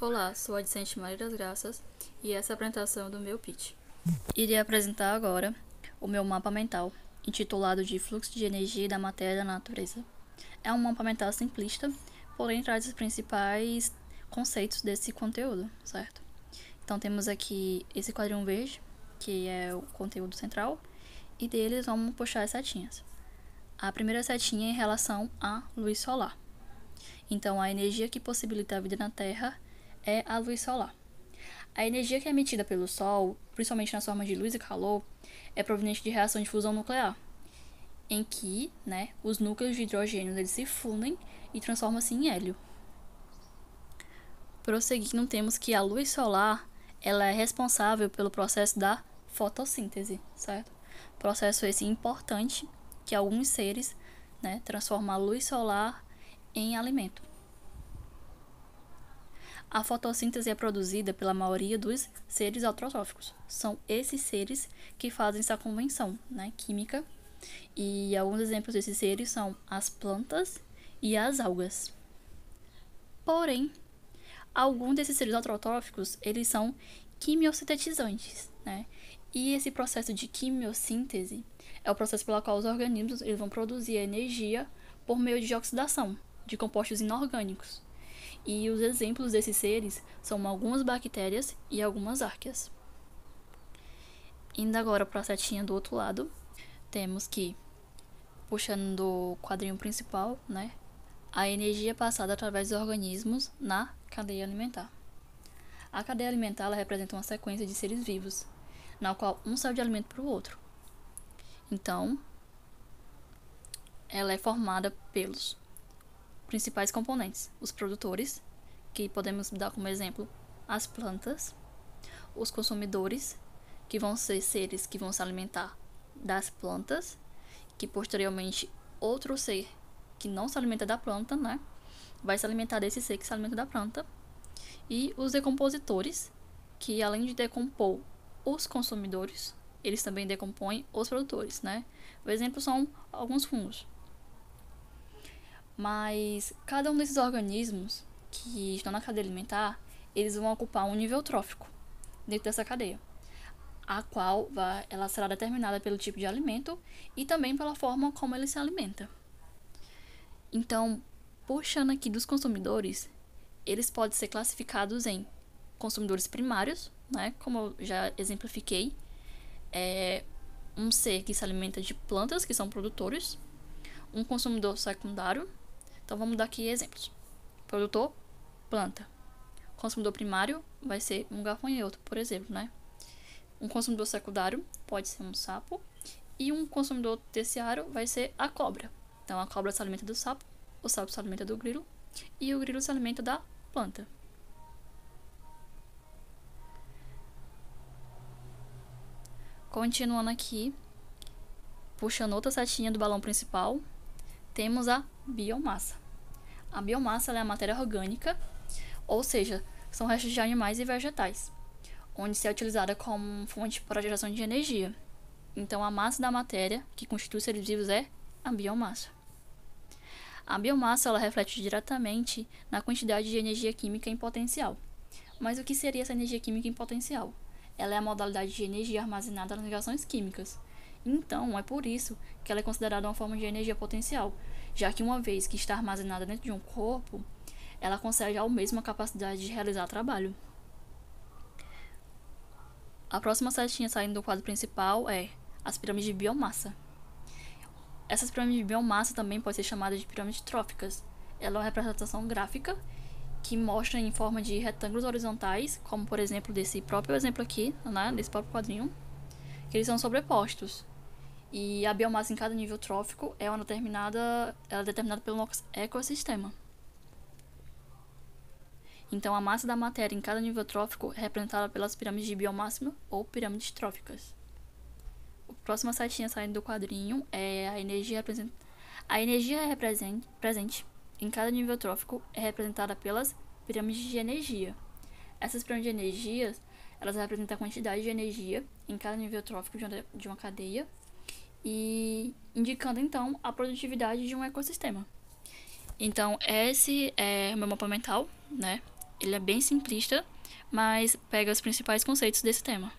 Olá, sou a discente Maria das Graças e essa é a apresentação do meu pitch. Irei apresentar agora o meu mapa mental, intitulado de Fluxo de Energia da Matéria da Natureza. É um mapa mental simplista, porém traz os principais conceitos desse conteúdo, certo? Então temos aqui esse quadrinho verde, que é o conteúdo central, e deles vamos puxar as setinhas. A primeira setinha é em relação à luz solar. Então, a energia que possibilita a vida na Terra é a luz solar. A energia que é emitida pelo Sol, principalmente nas formas de luz e calor, é proveniente de reação de fusão nuclear, em que os núcleos de hidrogênio eles se fundem e transformam-se em hélio. Prosseguindo, temos que a luz solar ela é responsável pelo processo da fotossíntese, certo? Processo esse importante que alguns seres transformam a luz solar em alimento. A fotossíntese é produzida pela maioria dos seres autrotróficos. São esses seres que fazem essa convenção química. E alguns exemplos desses seres são as plantas e as algas. Porém, alguns desses seres autrotróficos, eles são quimiosintetizantes, E esse processo de quimiossíntese é o processo pelo qual os organismos eles vão produzir energia por meio de oxidação de compostos inorgânicos. E os exemplos desses seres são algumas bactérias e algumas arqueias. Indo agora para a setinha do outro lado, temos que, puxando do quadrinho principal, a energia passada através dos organismos na cadeia alimentar. A cadeia alimentar ela representa uma sequência de seres vivos, na qual um serve de alimento para o outro. Então, ela é formada pelos principais componentes, os produtores, que podemos dar como exemplo as plantas, os consumidores, que vão ser seres que vão se alimentar das plantas, que posteriormente outro ser que não se alimenta da planta, vai se alimentar desse ser que se alimenta da planta, e os decompositores, que além de decompor os consumidores, eles também decompõem os produtores, O exemplo são alguns fungos. Mas cada um desses organismos que estão na cadeia alimentar, eles vão ocupar um nível trófico dentro dessa cadeia, a qual ela será determinada pelo tipo de alimento e também pela forma como ele se alimenta. Então, puxando aqui dos consumidores, eles podem ser classificados em consumidores primários, como eu já exemplifiquei, é um ser que se alimenta de plantas, que são produtores, um consumidor secundário. Então, vamos dar aqui exemplos. Produtor, planta. Consumidor primário vai ser um gafanhoto, por exemplo, Um consumidor secundário pode ser um sapo. E um consumidor terciário vai ser a cobra. Então, a cobra se alimenta do sapo, o sapo se alimenta do grilo e o grilo se alimenta da planta. Continuando aqui, puxando outra setinha do balão principal, temos a biomassa. A biomassa é a matéria orgânica, ou seja, são restos de animais e vegetais, onde se é utilizada como fonte para a geração de energia. Então, a massa da matéria que constitui os seres vivos é a biomassa. A biomassa ela reflete diretamente na quantidade de energia química em potencial. Mas o que seria essa energia química em potencial? Ela é a modalidade de energia armazenada nas reações químicas. Então, é por isso que ela é considerada uma forma de energia potencial, já que uma vez que está armazenada dentro de um corpo, ela consegue ao mesmo a capacidade de realizar trabalho. A próxima setinha saindo do quadro principal é as pirâmides de biomassa. Essas pirâmides de biomassa também podem ser chamadas de pirâmides tróficas. Ela é uma representação gráfica que mostra em forma de retângulos horizontais, como por exemplo desse próprio exemplo aqui, desse próprio quadrinho, que eles são sobrepostos. E a biomassa em cada nível trófico ela é determinada pelo ecossistema. Então, a massa da matéria em cada nível trófico é representada pelas pirâmides de biomassa ou pirâmides tróficas. A próxima setinha saindo do quadrinho é a energia. A energia presente em cada nível trófico é representada pelas pirâmides de energia. Essas pirâmides de energia elas representam a quantidade de energia em cada nível trófico de uma cadeia e indicando então a produtividade de um ecossistema. Então, esse é o meu mapa mental, Ele é bem simplista, mas pega os principais conceitos desse tema.